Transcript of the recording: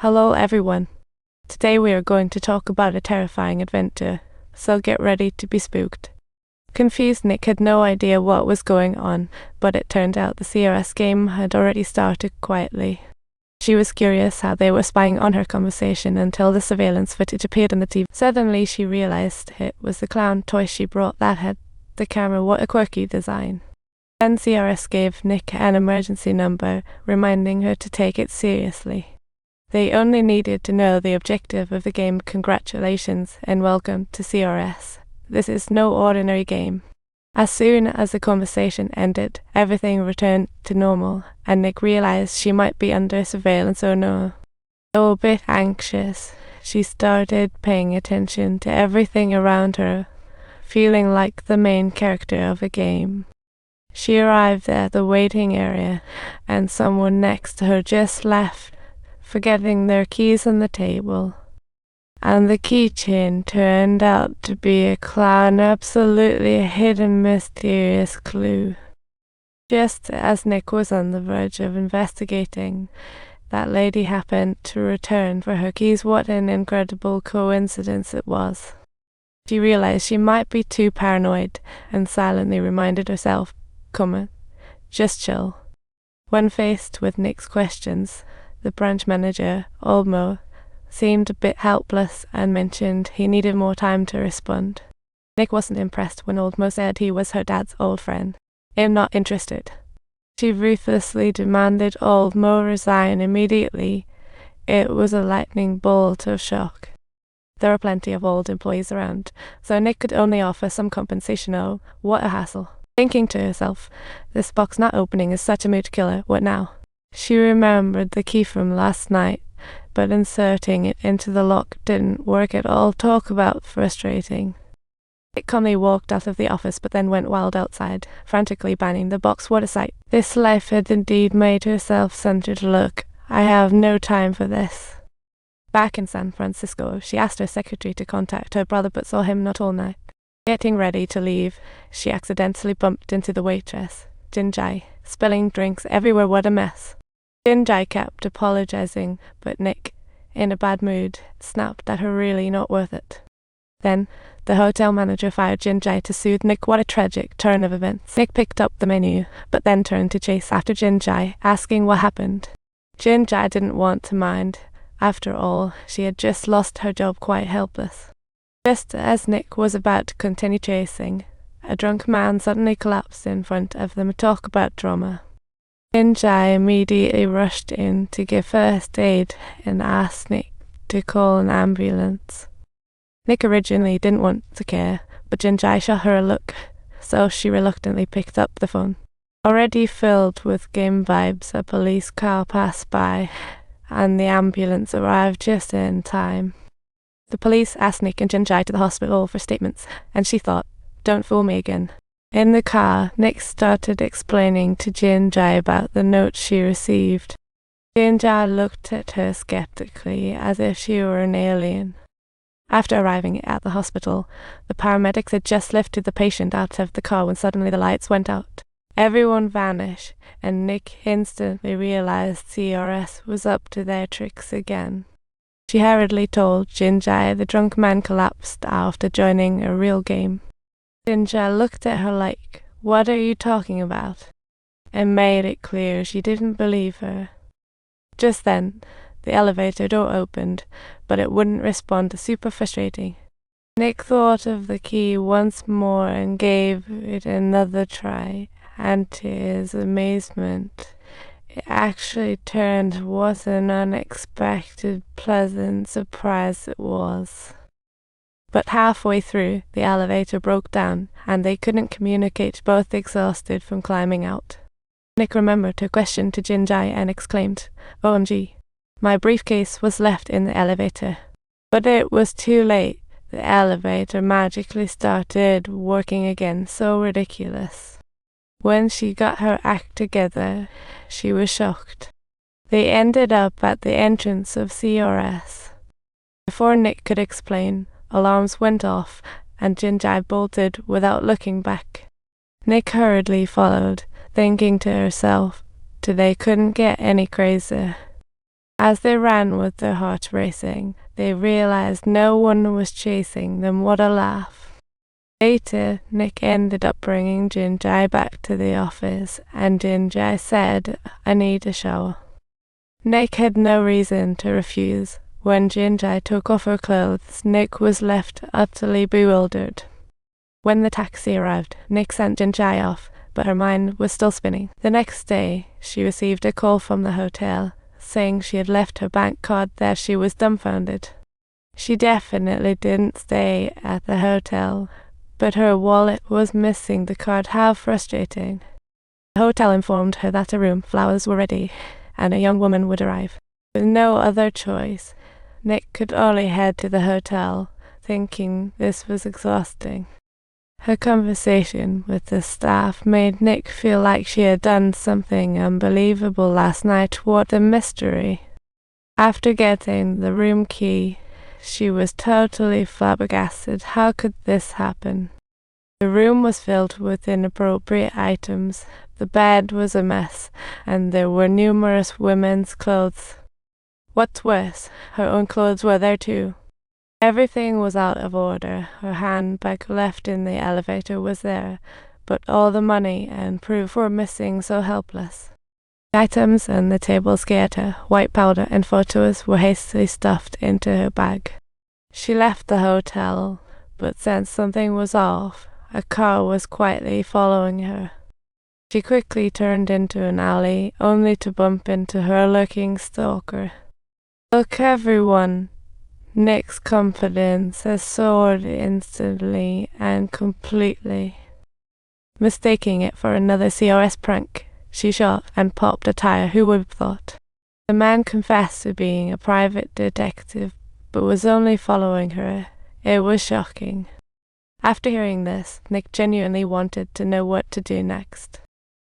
Hello everyone. Today we are going to talk about a terrifying adventure, so get ready to be spooked. Confused Nick had no idea what was going on, but it turned out the CRS game had already started quietly. She was curious how they were spying on her conversation until the surveillance footage appeared on the TV. Suddenly she realized it was the clown toy she brought that had the camera. What a quirky design. Then CRS gave Nick an emergency number, reminding her to take it seriously. They only needed to know the objective of the game. Congratulations and welcome to CRS. This is no ordinary game. As soon as the conversation ended, everything returned to normal, and Nick realized she might be under surveillance or no. Though a bit anxious, she started paying attention to everything around her, feeling like the main character of a game. She arrived at the waiting area, and someone next to her just left, forgetting their keys on the table. And the keychain turned out to be a clown, absolutely a hidden mysterious clue. Just as Nick was on the verge of investigating, that lady happened to return for her keys. What an incredible coincidence it was. She realized she might be too paranoid and silently reminded herself, "Come on, just chill." When faced with Nick's questions, the branch manager, Olmo, seemed a bit helpless and mentioned he needed more time to respond. Nick wasn't impressed when Olmo said he was her dad's old friend. "I'm not interested." She ruthlessly demanded Olmo resign immediately. It was a lightning bolt of shock. There were plenty of old employees around, so Nick could only offer some compensation. Oh, what a hassle. Thinking to herself, this box not opening is such a mood killer. What now? She remembered the key from last night, but inserting it into the lock didn't work at all. Talk about frustrating. Nick calmly walked out of the office, but then went wild outside, frantically banging the box. What a sight. This life had indeed made her self-centered look. I have no time for this. Back in San Francisco, she asked her secretary to contact her brother, but saw him not all night. Getting ready to leave, she accidentally bumped into the waitress, Jinjai, spilling drinks everywhere. What a mess. Jinjai kept apologizing, but Nick, in a bad mood, snapped at her. Really not worth it. Then, the hotel manager fired Jinjai to soothe Nick. What a tragic turn of events. Nick picked up the menu, but then turned to chase after Jinjai, asking what happened. Jinjai didn't want to mind. After all, she had just lost her job, quite helpless. Just as Nick was about to continue chasing, a drunk man suddenly collapsed in front of them. Talk about drama. Jinjai immediately rushed in to give first aid and asked Nick to call an ambulance. Nick originally didn't want to care, but Jinjai shot her a look, so she reluctantly picked up the phone. Already filled with game vibes, a police car passed by, and the ambulance arrived just in time. The police asked Nick and Jinjai to the hospital for statements, and she thought, don't fool me again. In the car, Nick started explaining to Jinjai about the note she received. Jinjai looked at her skeptically, as if she were an alien. After arriving at the hospital, the paramedics had just lifted the patient out of the car when suddenly the lights went out. Everyone vanished, and Nick instantly realized CRS was up to their tricks again. She hurriedly told Jinjai the drunk man collapsed after joining a real game. Jinjai looked at her like, "What are you talking about?" and made it clear she didn't believe her. Just then, the elevator door opened, but it wouldn't respond. Super frustrating. Nick thought of the key once more and gave it another try, and to his amazement, it actually turned. What an unexpected, pleasant surprise it was. But halfway through, the elevator broke down, and they couldn't communicate, both exhausted from climbing out. Nick remembered her question to Jinjai and exclaimed, "OMG, my briefcase was left in the elevator." But it was too late. The elevator magically started working again. So ridiculous. When she got her act together, she was shocked. They ended up at the entrance of CRS. Before Nick could explain, alarms went off, and Jinjai bolted without looking back. Nick hurriedly followed, thinking to herself, they couldn't get any crazier. As they ran with their hearts racing, they realized no one was chasing them. What a laugh. Later, Nick ended up bringing Jinjai back to the office, and Jinjai said, "I need a shower." Nick had no reason to refuse. When Jinjai took off her clothes, Nick was left utterly bewildered. When the taxi arrived, Nick sent Jinjai off, but her mind was still spinning. The next day, she received a call from the hotel, saying she had left her bank card there. She was dumbfounded. She definitely didn't stay at the hotel, but her wallet was missing the card. How frustrating. The hotel informed her that a room, flowers were ready, and a young woman would arrive. With no other choice, Nick could only head to the hotel, thinking this was exhausting. Her conversation with the staff made Nick feel like she had done something unbelievable last night. What a mystery. After getting the room key, she was totally flabbergasted. How could this happen? The room was filled with inappropriate items. The bed was a mess, and there were numerous women's clothes. What's worse, her own clothes were there too. Everything was out of order. Her handbag left in the elevator was there, but all the money and proof were missing. So helpless. The items on the table scared her. White powder and photos were hastily stuffed into her bag. She left the hotel, but sensed something was off. A car was quietly following her. She quickly turned into an alley, only to bump into her lurking stalker. "Look, everyone!" Nick's confidence had soared instantly and completely. Mistaking it for another CRS prank, she shot and popped a tire. Who would have thought? The man confessed to being a private detective, but was only following her. It was shocking. After hearing this, Nick genuinely wanted to know what to do next.